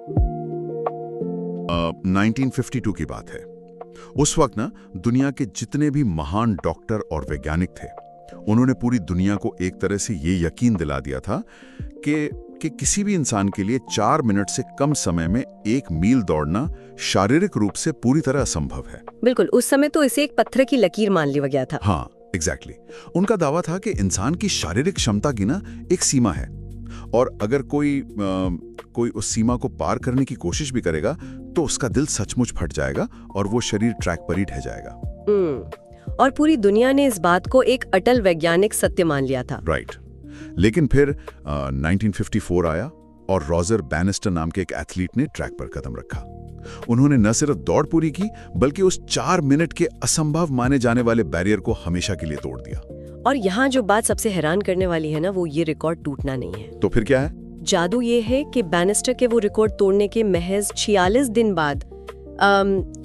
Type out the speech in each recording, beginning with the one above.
1952 की बात है। उस वक्त ना दुनिया के जितने भी महान डॉक्टर और वैज्ञानिक थे, उन्होंने पूरी दुनिया को एक तरह से ये यकीन दिला दिया था कि किसी भी इंसान के लिए 4 मिनट से कम समय में 1 मील दौड़ना शारीरिक रूप से पूरी तरह असंभव है। बिल्कुल, उस समय तो इसे एक पत्थर की लकीर मान लिया गया था। हाँ, एग्जैक्टली। उनका दावा था कि इंसान की शारीरिक क्षमता की ना एक सीमा है, और अगर कोई उस सीमा को पार करने की कोशिश भी करेगा तो उसका दिल सचमुच फट जाएगा और वो शरीर ट्रैक पर ही ढह जाएगा। और पूरी दुनिया ने इस बात को एक अटल वैज्ञानिक सत्य मान लिया था। राइट। लेकिन फिर 1954 आया और रॉजर बैनिस्टर नाम के एक एथलीट ने ट्रैक पर कदम रखा। उन्होंने न सिर्फ दौड़ पूरी की, बल्कि उस 4 मिनट के असंभव माने जाने वाले बैरियर को हमेशा के लिए तोड़ दिया। और यहाँ जो बात सबसे हैरान करने वाली है ना, वो ये रिकॉर्ड टूटना नहीं है। तो फिर क्या है? जादू ये है कि बैनिस्टर के वो रिकॉर्ड तोड़ने के महज 46 दिन बाद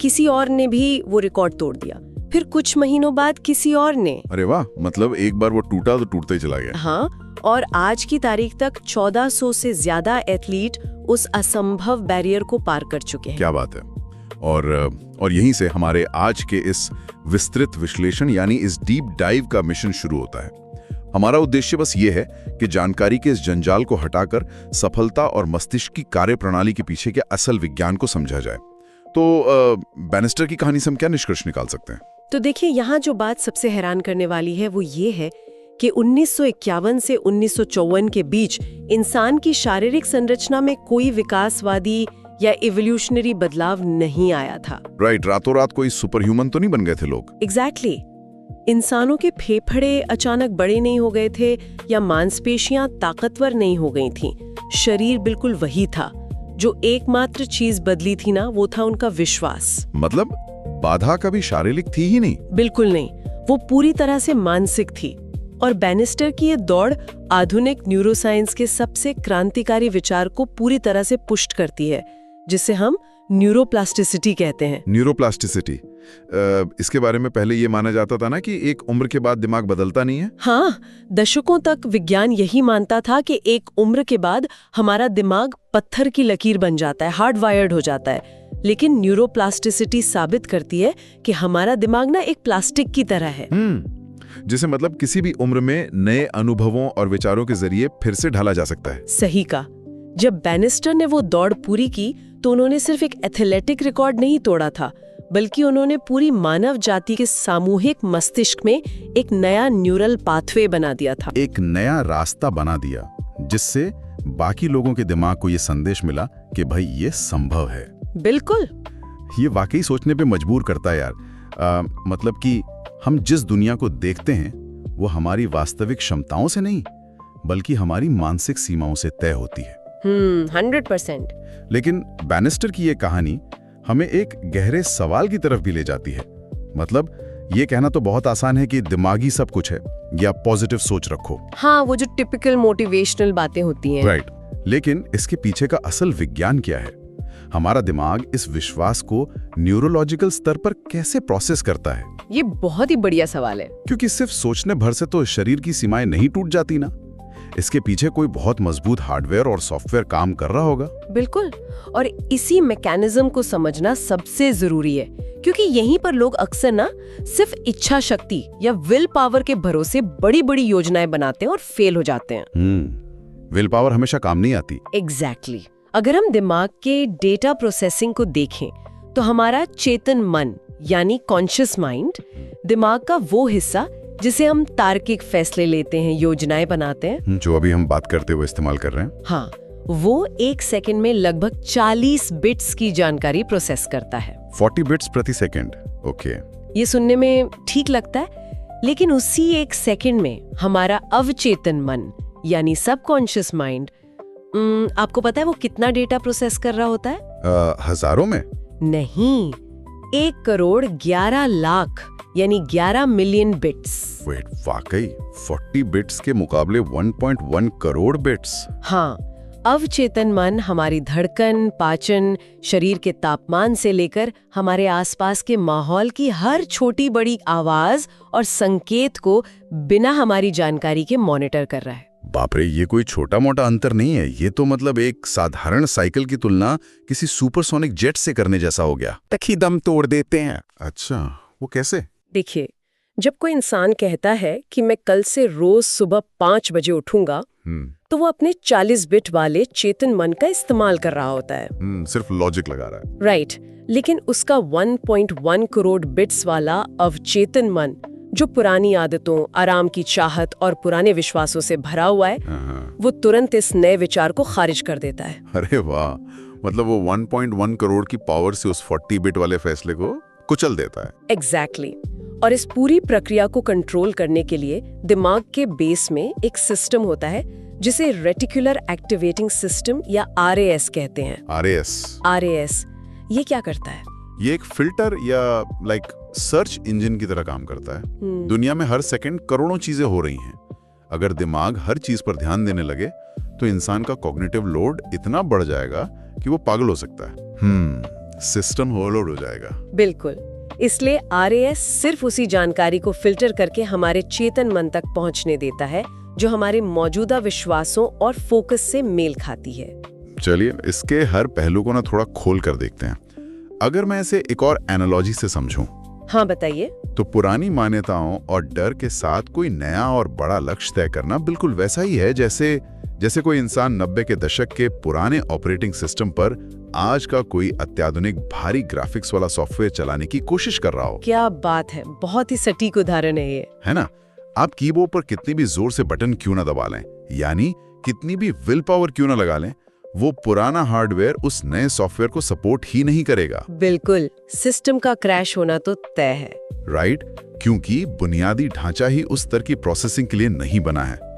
किसी और ने भी वो रिकॉर्ड तोड़ दिया। फिर कुछ महीनों बाद किसी और ने। अरे वाह, मतलब एक बार वो टूटा तो टूटता ही चला गया। हाँ, और आज की तारीख तक 1400 से ज्यादा एथलीट उस असंभव बैरियर को पार कर चुके हैं। क्या बात है। और यहीं से हमारे आज के इस विस्तृत विश्लेषण यानी इस डीप डाइव का मिशन शुरू होता है। हमारा उद्देश्य बस ये है कि जानकारी के इस जंजाल को हटाकर सफलता और मस्तिष्क की कार्यप्रणाली के पीछे के असल विज्ञान को समझा जाए। तो बैनिस्टर की कहानी से हम क्या निष्कर्ष निकाल सकते हैं? तो देखिए, यहाँ जो बात सबसे हैरान करने वाली है वो ये है कि 1951 से 1954 के बीच इंसान की शारीरिक संरचना में कोई विकासवादी या इवोल्यूशनरी बदलाव नहीं आया था। राइट, रातों रात कोई सुपर ह्यूमन तो नहीं बन गए थे लोग। एग्जैक्टली। इंसानों के फेफड़े अचानक बड़े नहीं हो गए थे या मांसपेशियां ताकतवर नहीं हो गई थीं। शरीर बिल्कुल वही था। जो एकमात्र चीज बदली थी ना, वो था उनका विश्वास। मतलब बाधा कभी शारीरिक थी ही नहीं? बिल्कुल नहीं, वो पूरी तरह से मानसिक थी। और बैनिस्टर की ये दौड़ आधुनिक न्यूरोसाइंस के सबसे क्रांतिकारी विचार को पूरी तरह से पुष्ट करती है, जिसे हम न्यूरोप्लास्टिसिटी कहते हैं। न्यूरोप्लास्टिसिटी, इसके बारे में पहले ये माना जाता था ना कि एक उम्र के बाद दिमाग बदलता नहीं है। हाँ, दशकों तक विज्ञान यही मानता था कि एक उम्र के बाद हमारा दिमाग पत्थर की लकीर बन जाता है, हार्डवायर्ड हो जाता है। लेकिन न्यूरोप्लास्टिसिटी साबित करती है कि हमारा दिमाग ना एक प्लास्टिक की तरह है। जिसे मतलब किसी भी उम्र में नए अनुभवों और विचारों के जरिए फिर से ढाला जा सकता है। सही कहा। जब बैनिस्टर ने वो दौड़ पूरी की तो उन्होंने सिर्फ एक एथलेटिक रिकॉर्ड नहीं तोड़ा था, बल्कि उन्होंने पूरी मानव जाति के सामूहिक मस्तिष्क में एक नया न्यूरल पाथवे बना दिया था। एक नया रास्ता बना दिया, जिससे बाकी लोगों के दिमाग को ये संदेश मिला कि भाई ये संभव है। बिल्कुल। ये वाकई सोचने पे मजबूर करता है यार। मतलब कि हम जिस दुनिया को देखते हैं वो हमारी वास्तविक क्षमताओं से नहीं, बल्कि हमारी मानसिक सीमाओं से तय होती है। 100%। लेकिन बैनिस्टर की ये कहानी हमें एक गहरे सवाल की तरफ भी ले जाती है। मतलब ये कहना तो बहुत आसान है कि दिमागी सब कुछ है या पॉजिटिव सोच रखो। हाँ, वो जो टिपिकल मोटिवेशनल बातें होती हैं। राइट। लेकिन इसके पीछे का असल विज्ञान क्या है? हमारा दिमाग इस विश्वास को न्यूरोलॉजिकल स्तर पर कैसे प्रोसेस करता है? ये बहुत ही बढ़िया सवाल है। क्योंकि सिर्फ सोचने भर से तो शरीर की सीमाएं नहीं टूट जाती ना। इसके पीछे कोई बहुत मजबूत हार्डवेयर और सॉफ्टवेयर काम कर रहा होगा। बिल्कुल। और इसी मैकेनिज्म को समझना सबसे जरूरी है, क्योंकि यहीं पर लोग अक्सर ना सिर्फ इच्छा शक्ति या विल पावर के भरोसे बड़ी बड़ी योजनाएं बनाते हैं और फेल हो जाते हैं। विल पावर हमेशा काम नहीं आती। एग्जैक्टली। अगर हम दिमाग के डेटा प्रोसेसिंग को देखें तो हमारा चेतन मन यानी कॉन्शियस माइंड, दिमाग का वो हिस्सा जिसे हम तार्किक फैसले लेते हैं, योजनाएं बनाते हैं, जो अभी हम बात करते हुए इस्तेमाल कर रहे हैं। हाँ, वो 1 सेकंड में लगभग 40 बिट्स की जानकारी प्रोसेस करता है। 40 बिट्स प्रति सेकंड। ओके। ये सुनने में ठीक लगता है, लेकिन उसी 1 सेकंड में हमारा अवचेतन मन यानी सबकॉन्शियस माइंड, आपको पता है वो कितना डेटा प्रोसेस कर रहा होता है? हजारों में नहीं, 1 करोड़ 11 लाख यानी 11 मिलियन बिट्स। वेट, वाकई 40 बिट्स के मुकाबले 1.1 करोड़ बिट्स। हाँ, अवचेतन मन हमारी धड़कन, पाचन, शरीर के तापमान से लेकर हमारे आसपास के माहौल की हर छोटी बड़ी आवाज और संकेत को बिना हमारी जानकारी के मॉनिटर कर रहा है। बाप रे, ये कोई छोटा मोटा अंतर नहीं है। ये तो मतलब एक साधारण साइकिल की तुलना किसी सुपरसोनिक जेट से करने जैसा हो गया। तक ही दम तोड़ देते हैं। अच्छा, वो कैसे? देखिए, जब कोई इंसान कहता है कि मैं कल से रोज सुबह 5 बजे उठूंगा, तो वो अपने 40 बिट वाले चेतन मन का इस्तेमाल कर रहा होता है। सिर्फ लॉजिक लगा रहा है। राइट, लेकिन उसका 1.1 करोड़ बिट्स वाला अवचेतन मन, जो पुरानी आदतों, आराम की चाहत और पुराने विश्वासों से भरा हुआ है, वो तुरंत इस नए विचार को खारिज कर देता है। अरे वाह, मतलब वो 1.1 करोड़ की पावर से उस 40 बिट वाले फैसले को कुचल देता है। एग्जैक्टली। और इस पूरी प्रक्रिया को कंट्रोल करने के लिए दिमाग के बेस में एक सिस्टम होता है जिसे रेटिकुलर एक्टिवेटिंग सिस्टम या RAS कहते हैं। RAS ये क्या करता है? ये एक फिल्टर या सर्च इंजन की तरह काम करता है। दुनिया में हर सेकंड करोड़ों चीजें हो रही हैं। अगर दिमाग हर चीज पर ध्यान देने लगे तो इंसान का कॉग्निटिव लोड इतना बढ़ जाएगा कि वो पागल हो सकता है। सिस्टम ओवरलोड हो जाएगा। बिल्कुल। इसलिए RAS सिर्फ उसी जानकारी को फिल्टर करके हमारे चेतन मन तक पहुंचने देता है जो हमारे मौजूदा विश्वासों और फोकस से मेल खाती है। चलिए, इसके हर पहलू को ना थोड़ा खोल कर देखते हैं। अगर मैं इसे एक और एनालॉजी से समझूं। हाँ, बताइए। तो पुरानी मान्यताओं और डर के साथ कोई नया और बड़ा लक्ष्य तय करना बिल्कुल वैसा ही है जैसे कोई इंसान 90 के दशक के पुराने ऑपरेटिंग सिस्टम पर आज का कोई अत्याधुनिक भारी ग्राफिक्स वाला सॉफ्टवेयर चलाने की कोशिश कर रहा हो। क्या बात है, बहुत ही सटीक उदाहरण है ये। है ना? आप कीबोर्ड पर कितनी भी जोर से बटन क्यों ना दबा लें, यानी कितनी भी विल पावर क्यों ना लगा लें, वो पुराना हार्डवेयर उस नए सॉफ्टवेयर को सपोर्ट ही नहीं करेगा। बिल्कुल, सिस्टम का क्रैश होना तो तय है। राइट, क्योंकि बुनियादी ढांचा ही उस स्तर की प्रोसेसिंग के लिए नहीं बना है।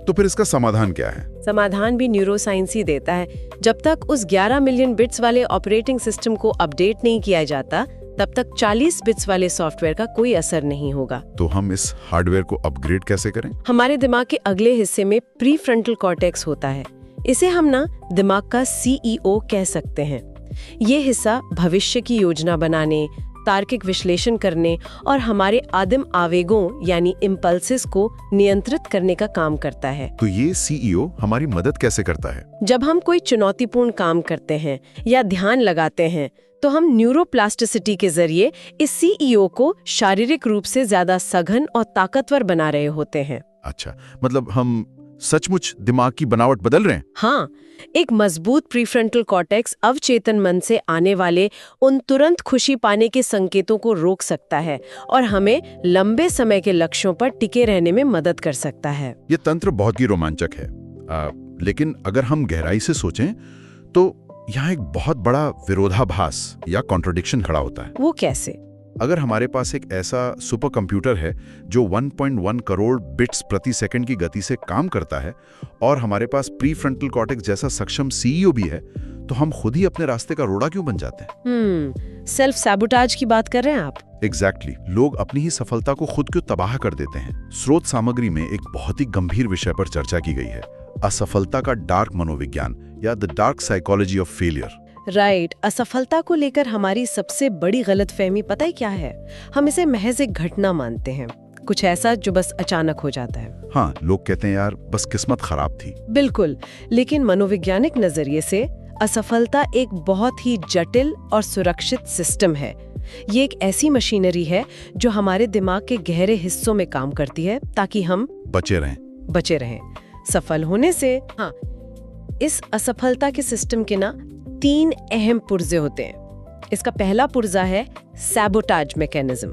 तो फिर इसका समाधान क्या है? समाधान भी न्यूरोसाइंस ही देता है। जब तक उस 11 मिलियन बिट्स वाले ऑपरेटिंग सिस्टम को अपडेट नहीं किया जाता, तब तक 40 बिट्स वाले सॉफ्टवेयर का कोई असर नहीं होगा। तो हम इस हार्डवेयर को अपग्रेड कैसे करें? हमारे दिमाग के अगले हिस्से में प्री फ्रंटल कॉर्टेक्स होता है। इसे हम दिमाग का CEO कह सकते हैं। ये हिस्सा भविष्य की योजना बनाने, तार्किक विश्लेषण करने और हमारे आदिम आवेगों यानी इम्पल्सेस को नियंत्रित करने का काम करता है। तो ये CEO हमारी मदद कैसे करता है? जब हम कोई चुनौतीपूर्ण काम करते हैं या ध्यान लगाते हैं, तो हम न्यूरोप्लास्टिसिटी के जरिए इस CEO को शारीरिक रूप से ज्यादा सघन और ताकतवर बना रहे होते हैं। अच्छा, मतलब हम सचमुच दिमाग की बनावट बदल रहे हैं? हाँ, एक मजबूत प्रीफ्रंटल कॉर्टेक्स अवचेतन मन से आने वाले उन तुरंत खुशी पाने के संकेतों को रोक सकता है और हमें लंबे समय के लक्ष्यों पर टिके रहने में मदद कर सकता है। ये तंत्र बहुत ही रोमांचक है। लेकिन अगर हम गहराई से सोचें तो यहाँ एक बहुत बड़ा विरोधाभास या कॉन्ट्रडिक्शन खड़ा होता है। वो कैसे? अगर हमारे पास एक ऐसा सुपर कंप्यूटर है जो 1.1 करोड़ बिट्स प्रति सेकंड की गति से काम करता है और हमारे पास प्री फ्रंटल कॉर्टेक्स जैसा सक्षम CEO भी है, तो हम खुद ही अपने रास्ते का रोड़ा क्यों बन जाते हैं? सेल्फ सैबोटाज की बात कर रहे हैं आप? एग्जैक्टली। लोग अपनी ही सफलता को खुद क्यों तबाह कर देते हैं? स्रोत सामग्री में एक बहुत ही गंभीर विषय पर चर्चा की गई है, असफलता का डार्क मनोविज्ञान या the dark psychology of failure. Right, असफलता को लेकर हमारी सबसे बड़ी गलतफहमी पता है क्या है? हम इसे महज एक घटना मानते हैं, कुछ ऐसा जो बस अचानक हो जाता है। हाँ, लोग कहते हैं यार बस किस्मत खराब थी। बिल्कुल, लेकिन मनोवैज्ञानिक नजरिए से असफलता एक बहुत ही जटिल और सुरक्षित सिस्टम है। ये एक ऐसी मशीनरी है जो हमारे दिमाग के गहरे हिस्सों में काम करती है ताकि हम बचे रहें। सफल होने से। हाँ, इस असफलता के सिस्टम के 3 अहम पुर्जे होते हैं। इसका पहला पुर्जा है सैबोटाज मैकेनिज्म।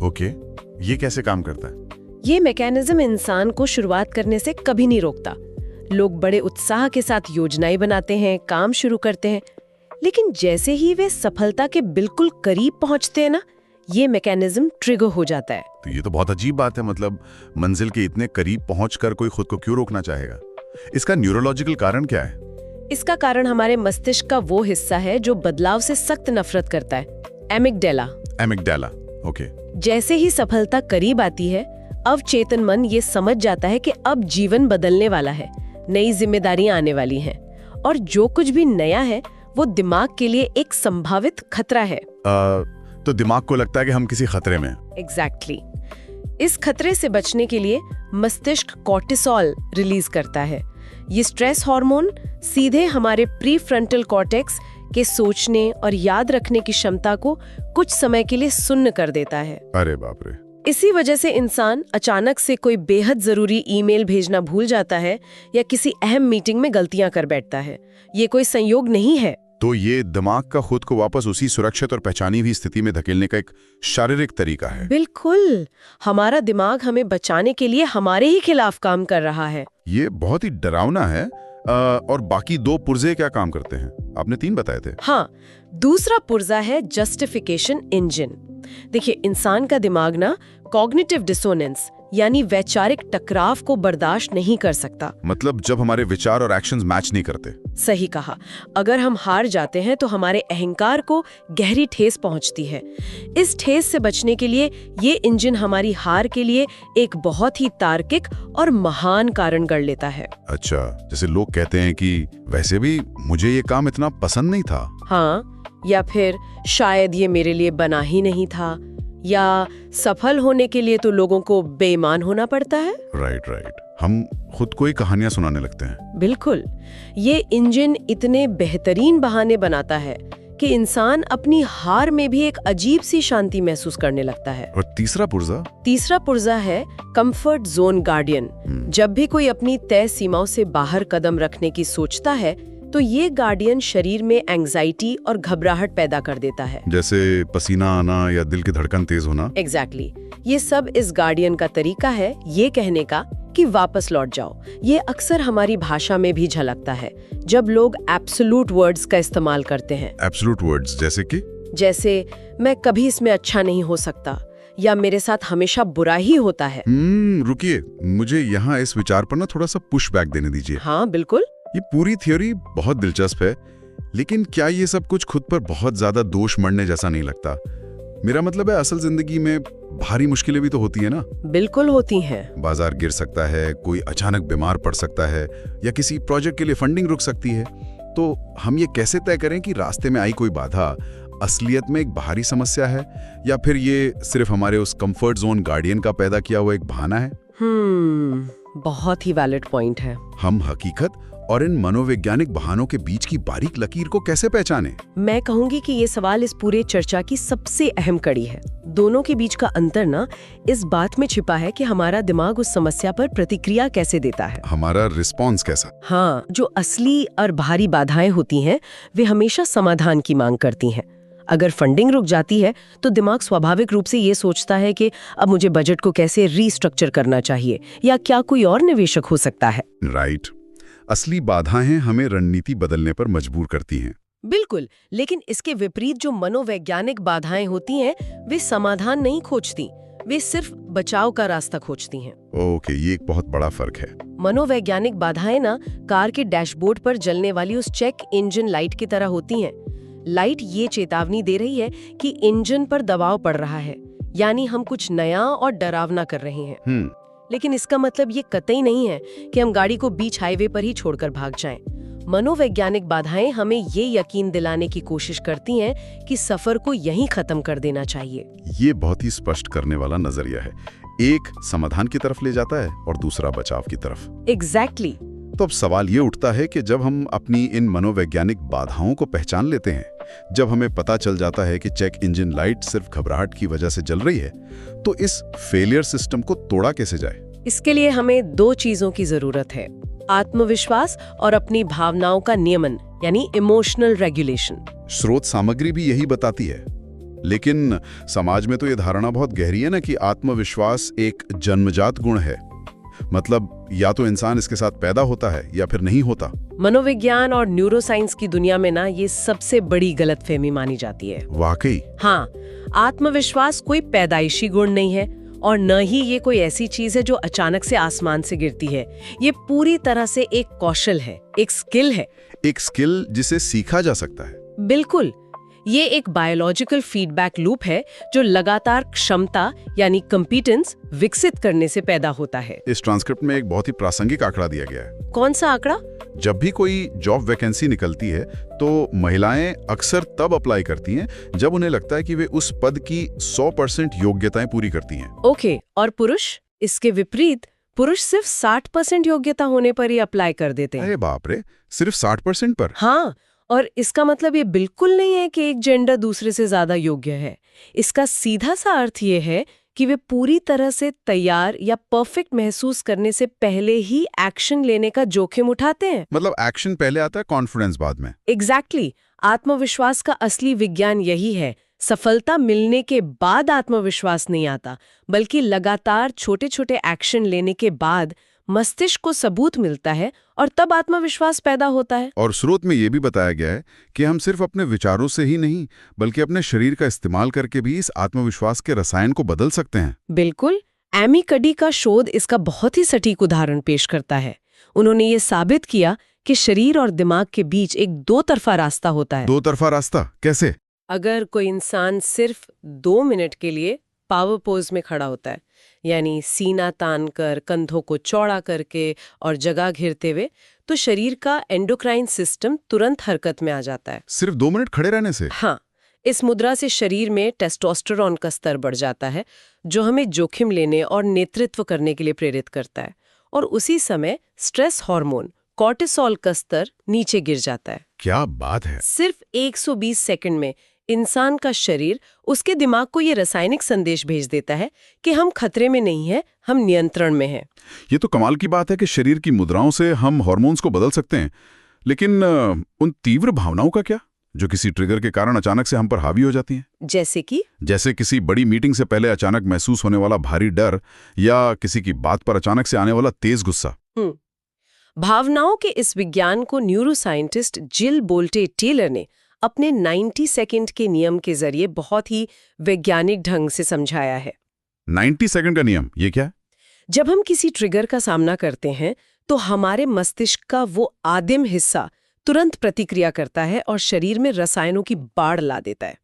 ओके, ये कैसे काम करता है? ये मैकेनिज्म इंसान को शुरुआत करने से कभी नहीं रोकता। लोग बड़े उत्साह के साथ योजनाएं बनाते हैं, काम शुरू करते हैं, लेकिन जैसे ही वे सफलता के बिल्कुल करीब पहुंचते हैं ये मैकेनिज्म ट्रिगर हो जाता है। तो ये तो बहुत अजीब बात है। मतलब मंजिल के इतने करीब पहुंचकर कोई खुद को क्यों रोकना चाहेगा? इसका न्यूरोलॉजिकल कारण क्या है? इसका कारण हमारे मस्तिष्क का वो हिस्सा है जो बदलाव से सख्त नफरत करता है, एमिगडाला। ओके। जैसे ही सफलता करीब आती है, अवचेतन मन ये समझ जाता है कि अब जीवन बदलने वाला है, नई जिम्मेदारियां आने वाली हैं, और जो कुछ भी नया है वो दिमाग के लिए एक संभावित खतरा है। तो दिमाग को लगता है कि हम किसी खतरे में हैं। एग्जैक्टली। इस खतरे से बचने के लिए मस्तिष्क कॉर्टिसोल रिलीज करता है। ये स्ट्रेस हार्मोन सीधे हमारे प्रीफ्रंटल कॉर्टेक्स के सोचने और याद रखने की क्षमता को कुछ समय के लिए सुन्न कर देता है। अरे बाप रे। इसी वजह से इंसान अचानक से कोई बेहद जरूरी ईमेल भेजना भूल जाता है या किसी अहम मीटिंग में गलतियां कर बैठता है। ये कोई संयोग नहीं है। तो ये दिमाग का खुद को वापस उसी सुरक्षित और पहचानी हुई स्थिति में धकेलने का एक शारीरिक तरीका है। बिल्कुल, हमारा दिमाग हमें बचाने के लिए हमारे ही खिलाफ काम कर रहा है। ये बहुत ही डरावना है। और बाकी 2 पुर्जे क्या काम करते हैं? आपने 3 बताए थे। हाँ, दूसरा पुर्जा है जस्टिफिकेशन इंजन। देखिए, इंसान का दिमाग ना कॉग्निटिव डिसोनेंस यानी वैचारिक टकराव को बर्दाश्त नहीं कर सकता। मतलब जब हमारे विचार और एक्शंस मैच नहीं करते। सही कहा। अगर हम हार जाते हैं तो हमारे अहंकार को गहरी ठेस पहुंचती है। इस ठेस से बचने के लिए ये इंजन हमारी हार के लिए एक बहुत ही तार्किक और महान कारण गढ़ लेता है। अच्छा, जैसे लोग कहते हैं कि वैसे भी मुझे ये काम इतना पसंद नहीं था। हाँ, या फिर शायद ये मेरे लिए बना ही नहीं था, या सफल होने के लिए तो लोगों को बेईमान होना पड़ता है। राइट। हम खुद को ही कहानियां सुनाने लगते हैं। बिल्कुल। ये इंजन इतने बेहतरीन बहाने बनाता है कि इंसान अपनी हार में भी एक अजीब सी शांति महसूस करने लगता है। और तीसरा पुर्जा है कंफर्ट जोन गार्डियन। जब भी कोई अपनी तय सीमाओं से बाहर कदम रखने की सोचता है तो ये गार्डियन शरीर में एंग्जाइटी और घबराहट पैदा कर देता है, जैसे पसीना आना या दिल की धड़कन तेज होना। एग्जैक्टली। ये सब इस गार्डियन का तरीका है ये कहने का कि वापस लौट जाओ। ये अक्सर हमारी भाषा में भी झलकता है जब लोग एब्सोल्यूट वर्ड्स का इस्तेमाल करते हैं। एब्सोल्यूट वर्ड्स जैसे मैं कभी इसमें अच्छा नहीं हो सकता, या मेरे साथ हमेशा बुरा ही होता है। रुकिए, मुझे यहाँ इस विचार पर ना थोड़ा सा पुशबैक देने दीजिए। हाँ बिल्कुल। ये पूरी थ्योरी बहुत दिलचस्प है, लेकिन क्या ये सब कुछ खुद पर बहुत ज्यादा दोष मढ़ने जैसा नहीं लगता? मेरा मतलब है, असल जिंदगी में भारी मुश्किलें भी तो होती है ना। बिल्कुल होती हैं। बाजार गिर सकता है, कोई अचानक बीमार पड़ सकता है, या किसी प्रोजेक्ट के लिए फंडिंग रुक सकती है। तो हम ये कैसे तय करें कि रास्ते में आई कोई बाधा असलियत में एक बाहरी समस्या है, या फिर ये सिर्फ हमारे उस कंफर्ट जोन गार्डियन का पैदा किया हुआ एक बहाना है? बहुत ही वैलिड पॉइंट है। हम हकीकत और इन मनोवैज्ञानिक बहानों के बीच की बारीक लकीर को कैसे पहचानें? मैं कहूंगी कि ये सवाल इस पूरे चर्चा की सबसे अहम कड़ी है। दोनों के बीच का अंतर ना इस बात में छिपा है कि हमारा दिमाग उस समस्या पर प्रतिक्रिया कैसे देता है। हमारा रिस्पॉन्स कैसा? हाँ, जो असली और भारी बाधाएं होती हैं वे हमेशा समाधान की मांग करती हैं। अगर फंडिंग रुक जाती है तो दिमाग स्वाभाविक रूप से ये सोचता है कि अब मुझे बजट को कैसे रीस्ट्रक्चर करना चाहिए, या क्या कोई और निवेशक हो सकता है। राइट। असली बाधाएं हमें रणनीति बदलने पर मजबूर करती हैं। बिल्कुल, लेकिन इसके विपरीत जो मनोवैज्ञानिक बाधाएं होती हैं वे समाधान नहीं खोजती, वे सिर्फ बचाव का रास्ता खोजती हैं। ओके, ये एक बहुत बड़ा फर्क है। मनोवैज्ञानिक बाधाएं ना कार के डैशबोर्ड पर जलने वाली उस चेक इंजन लाइट की तरह होती हैं। लाइट ये चेतावनी दे रही है कि इंजन पर दबाव पड़ रहा है, यानी हम कुछ नया और डरावना कर रहे हैं। लेकिन इसका मतलब ये कतई नहीं है कि हम गाड़ी को बीच हाईवे पर ही छोड़कर भाग जाएं। मनोवैज्ञानिक बाधाएं हमें ये यकीन दिलाने की कोशिश करती हैं कि सफर को यहीं खत्म कर देना चाहिए। ये बहुत ही स्पष्ट करने वाला नजरिया है। एक समाधान की तरफ ले जाता है और दूसरा बचाव की तरफ। एग्जैक्टली। तो अब सवाल ये उठता है कि जब हम अपनी इन मनोवैज्ञानिक बाधाओं को पहचान लेते हैं, जब हमें पता चल जाता है कि चेक इंजन लाइट सिर्फ घबराहट की वजह से जल रही है, तो इस फेलियर सिस्टम को तोड़ा कैसे जाए? इसके लिए हमें 2 चीजों की जरूरत है, आत्मविश्वास और अपनी भावनाओं का नियमन, यानी इमोशनल रेगुलेशन। स्रोत सामग्री भी यही बताती है, लेकिन समाज में तो ये धारणा बहुत गहरी है ना कि आत्मविश्वास एक जन्मजात गुण है। मतलब या तो इंसान इसके साथ पैदा होता है या फिर नहीं होता। मनोविज्ञान और न्यूरोसाइंस की दुनिया में ना ये सबसे बड़ी गलतफहमी मानी जाती है। वाकई? हाँ, आत्मविश्वास कोई पैदाइशी गुण नहीं है और न ही ये कोई ऐसी चीज है जो अचानक से आसमान से गिरती है। ये पूरी तरह से एक कौशल है, एक स्किल है। एक स्किल जिसे सीखा जा सकता है। बिल्कुल। ये एक बायोलॉजिकल फीडबैक लूप है जो लगातार क्षमता यानी कॉम्पिटेंस विकसित करने से पैदा होता है। इस ट्रांसक्रिप्ट में एक बहुत ही प्रासंगिक आंकड़ा दिया गया है। कौन सा आंकड़ा? जब भी कोई जॉब वैकेंसी निकलती है तो महिलाएं अक्सर तब अप्लाई करती हैं जब उन्हें लगता है कि वे उस पद की 100% योग्यताएं पूरी करती हैं। ओके, और पुरुष? इसके विपरीत पुरुष सिर्फ 60% योग्यता होने पर ही अप्लाई कर देते हैं। अरे बाप रे, सिर्फ 60% पर? हाँ, और इसका मतलब ये बिल्कुल नहीं है कि एक जेंडर दूसरे से ज्यादा योग्य है। इसका सीधा सा अर्थ ये है कि वे पूरी तरह से तैयार या परफेक्ट महसूस करने से पहले ही एक्शन लेने का जोखिम उठाते हैं। मतलब एक्शन पहले आता है, कॉन्फिडेंस बाद में। एग्जैक्टली। आत्मविश्वास का असली विज्ञान यही है। सफलता मिलने के बाद आत्मविश्वास नहीं आता, बल्कि लगातार छोटे छोटे एक्शन लेने के बाद मस्तिष्क को सबूत मिलता है और तब आत्मविश्वास पैदा होता है। और स्रोत में ये भी बताया गया है कि हम सिर्फ अपने विचारों से ही नहीं बल्कि अपने शरीर का इस्तेमाल करके भी इस आत्मविश्वास के रसायन को बदल सकते हैं। बिल्कुल। एमी कडी का शोध इसका बहुत ही सटीक उदाहरण पेश करता है। उन्होंने ये साबित किया कि शरीर और दिमाग के बीच एक दो तरफा रास्ता होता है। दो तरफा रास्ता कैसे? अगर कोई इंसान सिर्फ 2 मिनट के लिए पावर पोज में खड़ा होता है, यानी सीना तान कर, कंधों को चौड़ा करके और जगह घेरते हुए, तो शरीर का एंडोक्राइन सिस्टम तुरंत हरकत में आ जाता है। सिर्फ 2 मिनट खड़े रहने से? हाँ, इस मुद्रा से शरीर में टेस्टोस्टेरोन का स्तर बढ़ जाता है, जो हमें जोखिम लेने और नेतृत्व करने के लिए प्रेरित करता है। और उसी समय स्ट्रेस हार्मोन कॉर्टिसोल का स्तर नीचे गिर जाता है। क्या बात है! सिर्फ 120 सेकंड में इंसान का शरीर उसके दिमाग को ये रासायनिक संदेश भेज देता है कि हम खतरे में नहीं हैं, हम नियंत्रण में हैं। ये तो कमाल की बात है कि शरीर की मुद्राओं से हम हार्मोन्स को बदल सकते हैं। लेकिन उन तीव्र भावनाओं का क्या, जो किसी ट्रिगर के कारण अचानक से हम पर हावी हो जाती हैं? जैसे किसी बड़ी मीटिंग से पहले अचानक महसूस होने वाला भारी डर या किसी की बात पर अचानक से आने वाला तेज गुस्सा। भावनाओं के इस विज्ञान को न्यूरोसाइंटिस्ट जिल बोल्टे टेलर ने अपने 90 सेकंड के नियम के जरिए बहुत ही वैज्ञानिक ढंग से समझाया है। 90 सेकंड का नियम, ये क्या है? जब हम किसी ट्रिगर का सामना करते हैं तो हमारे मस्तिष्क का वो आदिम हिस्सा तुरंत प्रतिक्रिया करता है और शरीर में रसायनों की बाढ़ ला देता है।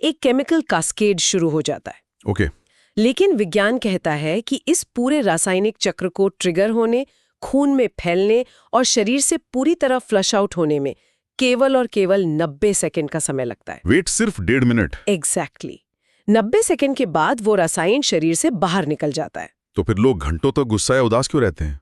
एक केमिकल कास्केड शुरू हो जाता है। ओके। लेकिन विज्ञान कहता है कि इस पूरे रासायनिक चक्र को ट्रिगर होने, खून में फैलने और शरीर से पूरी तरह फ्लश आउट होने में केवल और केवल 90 सेकंड का समय लगता है। वेट सिर्फ 1.5 मिनट? एग्जैक्टली। 90 सेकंड के बाद वो रसायन शरीर से बाहर निकल जाता है। तो फिर लोग घंटों तक गुस्सा या उदास क्यों रहते हैं?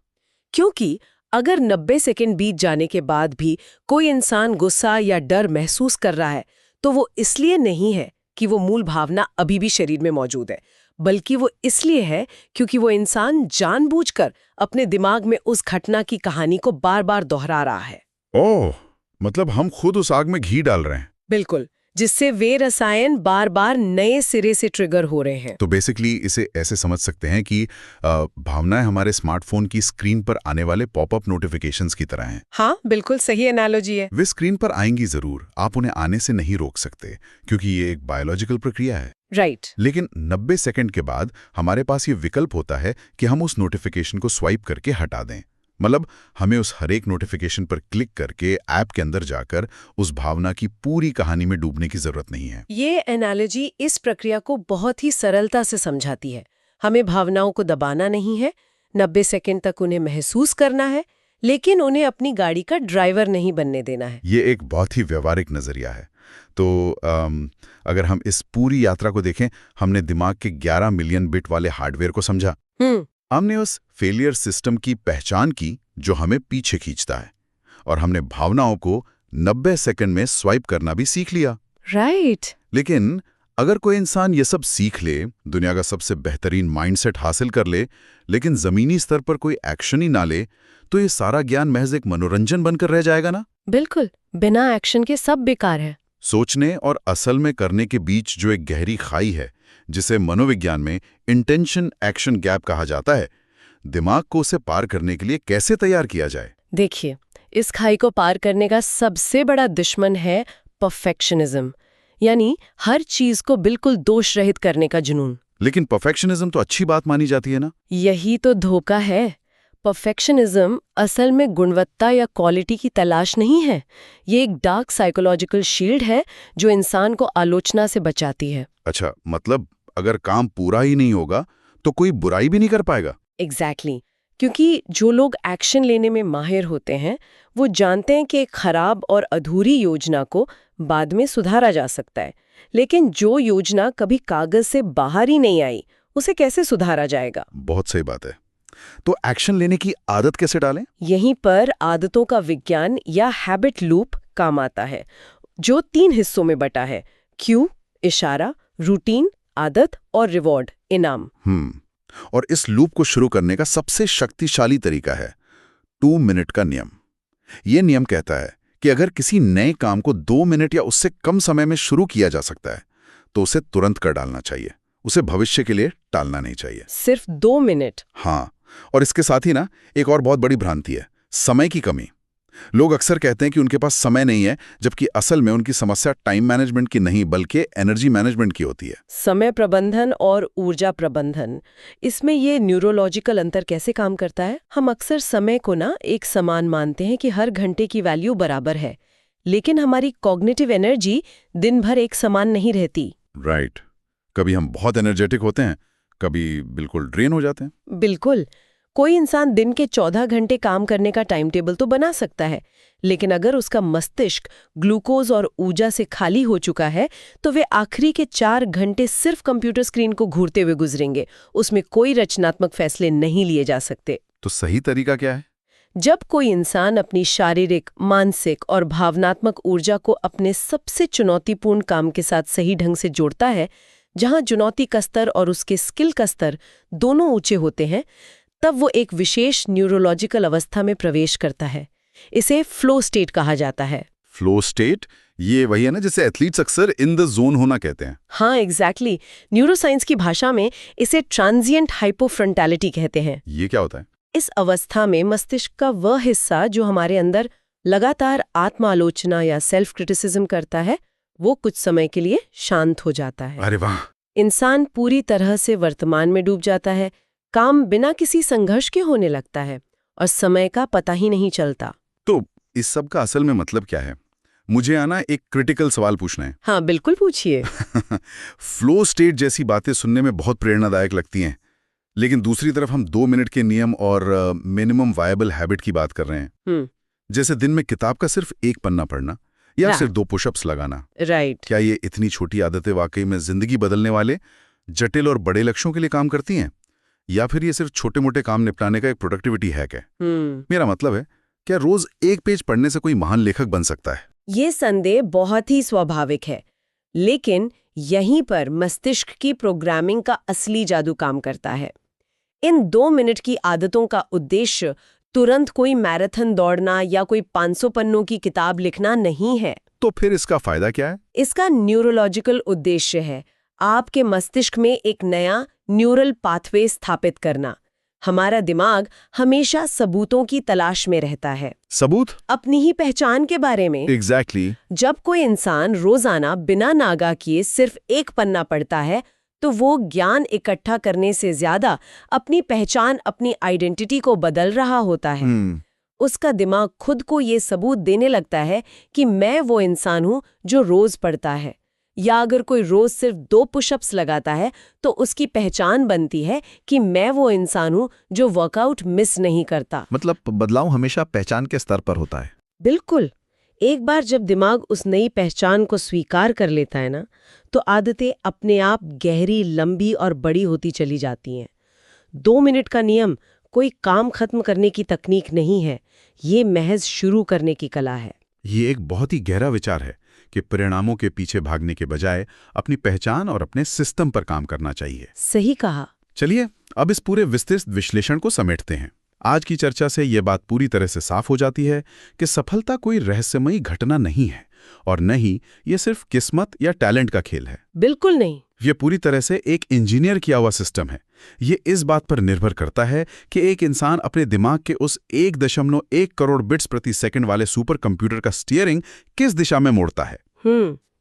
क्योंकि अगर 90 सेकंड बीत जाने के बाद भी कोई इंसान गुस्सा या डर महसूस कर रहा है, तो वो इसलिए नहीं है कि वो मूल भावना अभी भी शरीर में मौजूद है, बल्कि वो इसलिए है क्योंकि वो इंसान जानबूझकर अपने दिमाग में उस घटना की कहानी को बार बार दोहरा रहा है। ओह, मतलब हम खुद उस आग में घी डाल रहे हैं। बिल्कुल, जिससे वे रसायन बार बार नए सिरे से ट्रिगर हो रहे हैं। तो बेसिकली इसे ऐसे समझ सकते हैं कि भावनाएं हमारे स्मार्टफोन की स्क्रीन पर आने वाले पॉपअप नोटिफिकेशंस की तरह हैं। हाँ, बिल्कुल सही एनालॉजी है। वे स्क्रीन पर आएंगी जरूर, आप उन्हें आने से नहीं रोक सकते क्योंकि ये एक बायोलॉजिकल प्रक्रिया है। राइट। लेकिन 90 सेकंड के बाद हमारे पास ये विकल्प होता है कि हम उस नोटिफिकेशन को स्वाइप करके हटा दें। मतलब हमें उस हर एक नोटिफिकेशन पर क्लिक करके ऐप के अंदर जाकर उस भावना की पूरी कहानी में डूबने की जरूरत नहीं है। ये एनालॉजी इस प्रक्रिया को बहुत ही सरलता से समझाती है। हमें भावनाओं को दबाना नहीं है, 90 सेकंड तक उन्हें महसूस करना है, लेकिन उन्हें अपनी गाड़ी का ड्राइवर नहीं बनने देना है। ये एक बहुत ही व्यवहारिक नजरिया है। तो अगर हम इस पूरी यात्रा को देखें, हमने दिमाग के 11 मिलियन बिट वाले हार्डवेयर को समझा। हमने उस फेलियर सिस्टम की पहचान की जो हमें पीछे खींचता है, और हमने भावनाओं को 90 सेकंड में स्वाइप करना भी सीख लिया। राइट। लेकिन अगर कोई इंसान ये सब सीख ले, दुनिया का सबसे बेहतरीन माइंडसेट हासिल कर ले, लेकिन जमीनी स्तर पर कोई एक्शन ही ना ले, तो ये सारा ज्ञान महज एक मनोरंजन बनकर रह जाएगा ना? बिल्कुल, बिना एक्शन के सब बेकार है। सोचने और असल में करने के बीच जो एक गहरी खाई है, जिसे मनोविज्ञान में इंटेंशन एक्शन गैप कहा जाता है, दिमाग को उसे पार करने के लिए कैसे तैयार किया जाए? देखिए, इस खाई को पार करने का सबसे बड़ा दुश्मन है परफेक्शनिज्म, यानी हर चीज को बिल्कुल दोष रहित करने का जुनून। लेकिन परफेक्शनिज्म तो अच्छी बात मानी जाती है ना? यही तो धोखा है। परफेक्शनिज्म असल में गुणवत्ता या क्वालिटी की तलाश नहीं है। ये एक डार्क साइकोलॉजिकल शील्ड है जो इंसान को आलोचना से बचाती है। अच्छा, मतलब अगर काम पूरा ही नहीं होगा तो कोई बुराई भी नहीं कर पाएगा। एग्जैक्टली क्योंकि जो लोग एक्शन लेने में माहिर होते हैं वो जानते हैं कि एक खराब और अधूरी योजना को बाद में सुधारा जा सकता है, लेकिन जो योजना कभी कागज से बाहर ही नहीं आई उसे कैसे सुधारा जाएगा। बहुत सही बात है। तो एक्शन लेने की आदत कैसे डालें? यहीं पर आदतों का विज्ञान या हैबिट लूप काम आता है, जो 3 हिस्सों में बटा है: क्यू, इशारा, रूटीन, आदत और रिवॉर्ड, इनाम। और इस लूप को शुरू करने का सबसे शक्तिशाली तरीका है 2 मिनट का नियम। ये नियम कहता है कि अगर किसी नए काम को 2 मिनट या उससे कम समय में शुरू किया जा सकता है तो उसे तुरंत कर डालना चाहिए, उसे भविष्य के लिए टालना नहीं चाहिए। सिर्फ 2 मिनट? हाँ, और इसके साथ ही ना एक और बहुत बड़ी भ्रांति है, समय की कमी। लोग अक्सर कहते हैं कि उनके पास समय नहीं है, जबकि असल में उनकी समस्या टाइम मैनेजमेंट की नहीं बल्कि एनर्जी मैनेजमेंट की होती है। समय प्रबंधन और ऊर्जा प्रबंधन, इसमें ये न्यूरोलॉजिकल अंतर कैसे काम करता है? हम अक्सर समय को ना एक समान मानते हैं कि हर घंटे की वैल्यू बराबर है, लेकिन हमारी कॉग्निटिव एनर्जी दिन भर एक समान नहीं रहती। राइट। कभी हम बहुत एनर्जेटिक होते हैं, कभी बिल्कुल ड्रेन हो जाते हैं। बिल्कुल। कोई इंसान दिन के 14 घंटे काम करने का टाइम टेबल तो बना सकता है, लेकिन अगर उसका मस्तिष्क ग्लूकोज और ऊर्जा से खाली हो चुका है तो वे आखिरी के 4 घंटे सिर्फ कंप्यूटर स्क्रीन को घूरते हुए गुजरेंगे। उसमें कोई रचनात्मक फैसले नहीं लिए जा सकते। तो सही तरीका क्या है? जब कोई इंसान अपनी शारीरिक, मानसिक और भावनात्मक ऊर्जा को अपने सबसे चुनौतीपूर्ण काम के साथ सही ढंग से जोड़ता है, जहां चुनौती का स्तर और उसके स्किल का स्तर दोनों ऊंचे होते हैं, तब वो एक विशेष न्यूरोलॉजिकल अवस्था में प्रवेश करता है। इसे फ्लो स्टेट कहा जाता है। फ्लो स्टेट, ये वही है ना जिसे एथलीट्स अक्सर इन द जोन होना कहते हैं। हाँ, एग्जैक्टली। न्यूरोसाइंस की भाषा में इसे ट्रांजिएंट हाइपोफ्रंटैलिटी कहते हैं। ये क्या होता है? इस अवस्था में मस्तिष्क का वह हिस्सा जो हमारे अंदर लगातार आत्मालोचना या सेल्फ क्रिटिसिज्म करता है, वो कुछ समय के लिए शांत हो जाता है। अरे वाह! इंसान पूरी तरह से वर्तमान में डूब जाता है, काम बिना किसी संघर्ष के होने लगता है और समय का पता ही नहीं चलता। तो इस सब का असल में मतलब क्या है? मुझे आना एक क्रिटिकल सवाल पूछना है। हाँ, बिल्कुल पूछिए। फ्लो स्टेट जैसी बातें सुनने में बहुत प्रेरणादायक लगती हैं, लेकिन दूसरी तरफ हम 2 मिनट के नियम और मिनिमम वायबल हैबिट की बात कर रहे हैं। जैसे दिन में किताब का सिर्फ 1 पन्ना पढ़ना या सिर्फ 2 पुशअप्स लगाना। राइट। क्या ये इतनी छोटी आदतें वाकई में जिंदगी बदलने वाले जटिल और बड़े लक्ष्यों के लिए काम करती हैं, या फिर ये सिर्फ छोटे मोटे काम निपटाने का एक प्रोडक्टिविटी हैक है? मेरा मतलब है, क्या रोज 1 पेज पढ़ने से कोई महान लेखक बन सकता है? ये संदेह बहुत ही स्वाभाविक है, लेकिन यहीं पर मस्तिष्क की प्रोग्रामिंग का असली जादू काम करता है। इन 2 मिनट की आदतों का उद्देश्य तुरंत कोई मैराथन दौड़ना या कोई 500 पन्नों की किताब लिखना नहीं है। तो फिर इसका फायदा क्या है? इसका न्यूरोलॉजिकल उद्देश्य है आपके मस्तिष्क में एक नया न्यूरल पाथवे स्थापित करना। हमारा दिमाग हमेशा सबूतों की तलाश में रहता है। सबूत? अपनी ही पहचान के बारे में। एग्जैक्टली। जब कोई इंसान रोजाना बिना नागा किए सिर्फ 1 पन्ना पढ़ता है तो वो ज्ञान इकट्ठा करने से ज्यादा अपनी पहचान, अपनी आइडेंटिटी को बदल रहा होता है। उसका दिमाग खुद को ये सबूत देने लगता है कि मैं वो इंसान हूं जो रोज पढ़ता है। या अगर कोई रोज सिर्फ 2 पुशअप्स लगाता है तो उसकी पहचान बनती है कि मैं वो इंसान हूं जो वर्कआउट मिस नहीं करता। मतलब बदलाव हमेशा पहचान के स्तर पर होता है। बिल्कुल। एक बार जब दिमाग उस नई पहचान को स्वीकार कर लेता है ना, तो आदतें अपने आप गहरी, लंबी और बड़ी होती चली जाती हैं। 2 मिनट का नियम कोई काम खत्म करने की तकनीक नहीं है, ये महज शुरू करने की कला है। ये एक बहुत ही गहरा विचार है कि परिणामों के पीछे भागने के बजाय अपनी पहचान और अपने सिस्टम पर काम करना चाहिए। सही कहा। चलिए अब इस पूरे विस्तृत विश्लेषण को समेटते हैं। आज की चर्चा से ये बात पूरी तरह से साफ हो जाती है कि सफलता कोई रहस्यमयी घटना नहीं है और न ही ये सिर्फ किस्मत या टैलेंट का खेल है। बिल्कुल नहीं। ये पूरी तरह से एक इंजीनियर किया हुआ सिस्टम है। ये इस बात पर निर्भर करता है कि एक इंसान अपने दिमाग के उस 1.1 करोड़ बिट्स प्रति सेकंड वाले सुपर कंप्यूटर का स्टीयरिंग किस दिशा में मोड़ता है।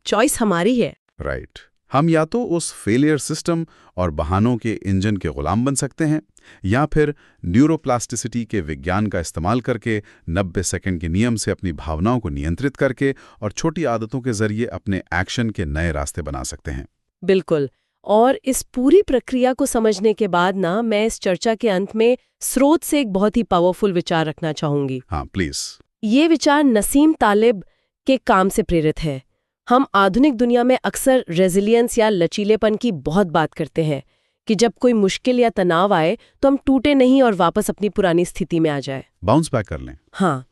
चॉइस हमारी है। राइट। हम या तो उस फेलियर सिस्टम और बहानों के इंजन के गुलाम बन सकते हैं, या फिर न्यूरोप्लास्टिसिटी के विज्ञान का इस्तेमाल करके 90 सेकंड के नियम से अपनी भावनाओं को नियंत्रित करके और छोटी आदतों के जरिए अपने एक्शन के नए रास्ते बना सकते हैं। बिल्कुल। और इस पूरी प्रक्रिया को समझने के बाद ना, मैं इस चर्चा के अंत में स्रोत से एक बहुत ही पावरफुल विचार रखना चाहूंगी। हाँ प्लीज। ये विचार नसीम तालिब के काम से प्रेरित है। हम आधुनिक दुनिया में अक्सर रेजिलियंस या लचीलेपन की बहुत बात करते हैं कि जब कोई मुश्किल या तनाव आए तो हम टूटे नहीं और वापस अपनी पुरानी स्थिति में आ जाए, बाउंस बैक कर लें। हाँ,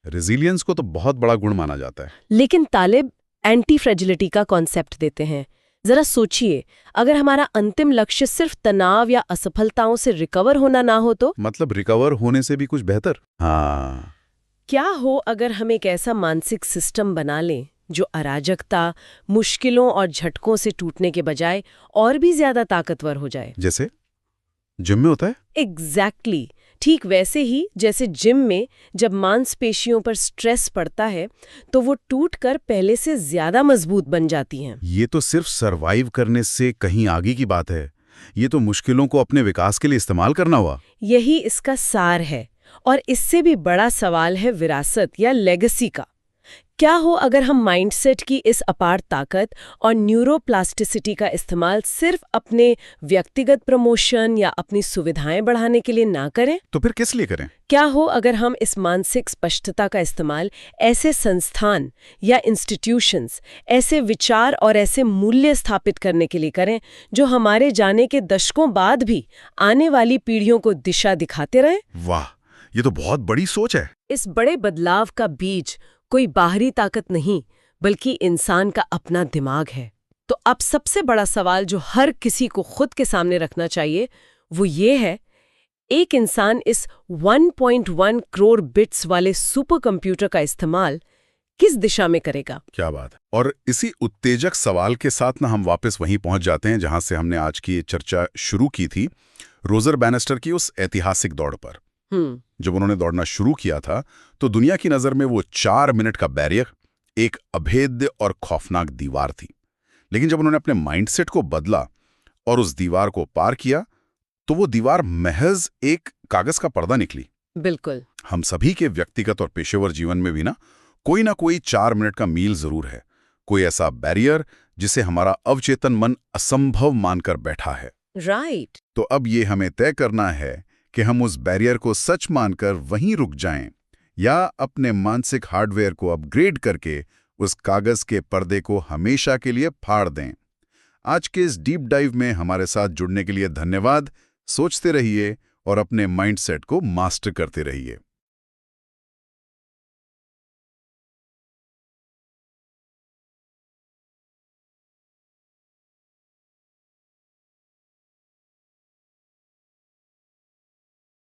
रेजिलियंस को तो बहुत बड़ा गुण माना जाता है। लेकिन तालिब एंटी फ्रेजिलिटी का कॉन्सेप्ट देते हैं। जरा सोचिए, अगर हमारा अंतिम लक्ष्य सिर्फ तनाव या असफलताओं से रिकवर होना ना हो तो? मतलब रिकवर होने से भी कुछ बेहतर। हाँ, क्या हो अगर हम एक ऐसा मानसिक सिस्टम बना लें जो अराजकता, मुश्किलों और झटकों से टूटने के बजाय और भी ज्यादा ताकतवर हो जाए? जैसे जिम में होता है। एग्जैक्टली, ठीक वैसे ही जैसे जिम में जब मांसपेशियों पर स्ट्रेस पड़ता है तो वो टूटकर पहले से ज्यादा मजबूत बन जाती हैं। ये तो सिर्फ सरवाइव करने से कहीं आगे की बात है। ये तो मुश्किलों को अपने विकास के लिए इस्तेमाल करना हुआ। यही इसका सार है। और इससे भी बड़ा सवाल है विरासत या लेगेसी का। क्या हो अगर हम माइंडसेट की इस अपार ताकत और न्यूरोप्लास्टिसिटी का इस्तेमाल सिर्फ अपने व्यक्तिगत प्रमोशन या अपनी सुविधाएं बढ़ाने के लिए ना करें? तो फिर किस लिए करें? क्या हो अगर हम इस मानसिक स्पष्टता का इस्तेमाल ऐसे संस्थान या इंस्टीट्यूशंस, ऐसे विचार और ऐसे मूल्य स्थापित करने के लिए करें जो हमारे जाने के दशकों बाद भी आने वाली पीढ़ियों को दिशा दिखाते रहें? वाह, ये तो बहुत बड़ी सोच है। इस बड़े बदलाव का बीज कोई बाहरी ताकत नहीं, बल्कि इंसान का अपना दिमाग है। तो अब सबसे बड़ा सवाल जो हर किसी को खुद के सामने रखना चाहिए वो ये है, एक इंसान इस 1.1 करोड़ बिट्स वाले सुपर कंप्यूटर का इस्तेमाल किस दिशा में करेगा? क्या बात है। और इसी उत्तेजक सवाल के साथ ना हम वापस वहीं पहुंच जाते हैं जहां से हमने आज की ये चर्चा शुरू की थी, रोजर बैनिस्टर की उस ऐतिहासिक दौड़ पर। जब उन्होंने दौड़ना शुरू किया था तो दुनिया की नजर में वो 4 मिनट का बैरियर एक अभेद्य और खौफनाक दीवार थी। लेकिन जब उन्होंने अपने माइंडसेट को बदला और उस दीवार को पार किया तो वो दीवार महज एक कागज का पर्दा निकली। बिल्कुल। हम सभी के व्यक्तिगत और पेशेवर जीवन में भी ना कोई 4 मिनट का मील जरूर है, कोई ऐसा बैरियर जिसे हमारा अवचेतन मन असंभव मानकर बैठा है। राइट। तो अब ये हमें तय करना है कि हम उस बैरियर को सच मानकर वहीं रुक जाएं या अपने मानसिक हार्डवेयर को अपग्रेड करके उस कागज के पर्दे को हमेशा के लिए फाड़ दें। आज के इस डीप डाइव में हमारे साथ जुड़ने के लिए धन्यवाद। सोचते रहिए और अपने माइंडसेट को मास्टर करते रहिए।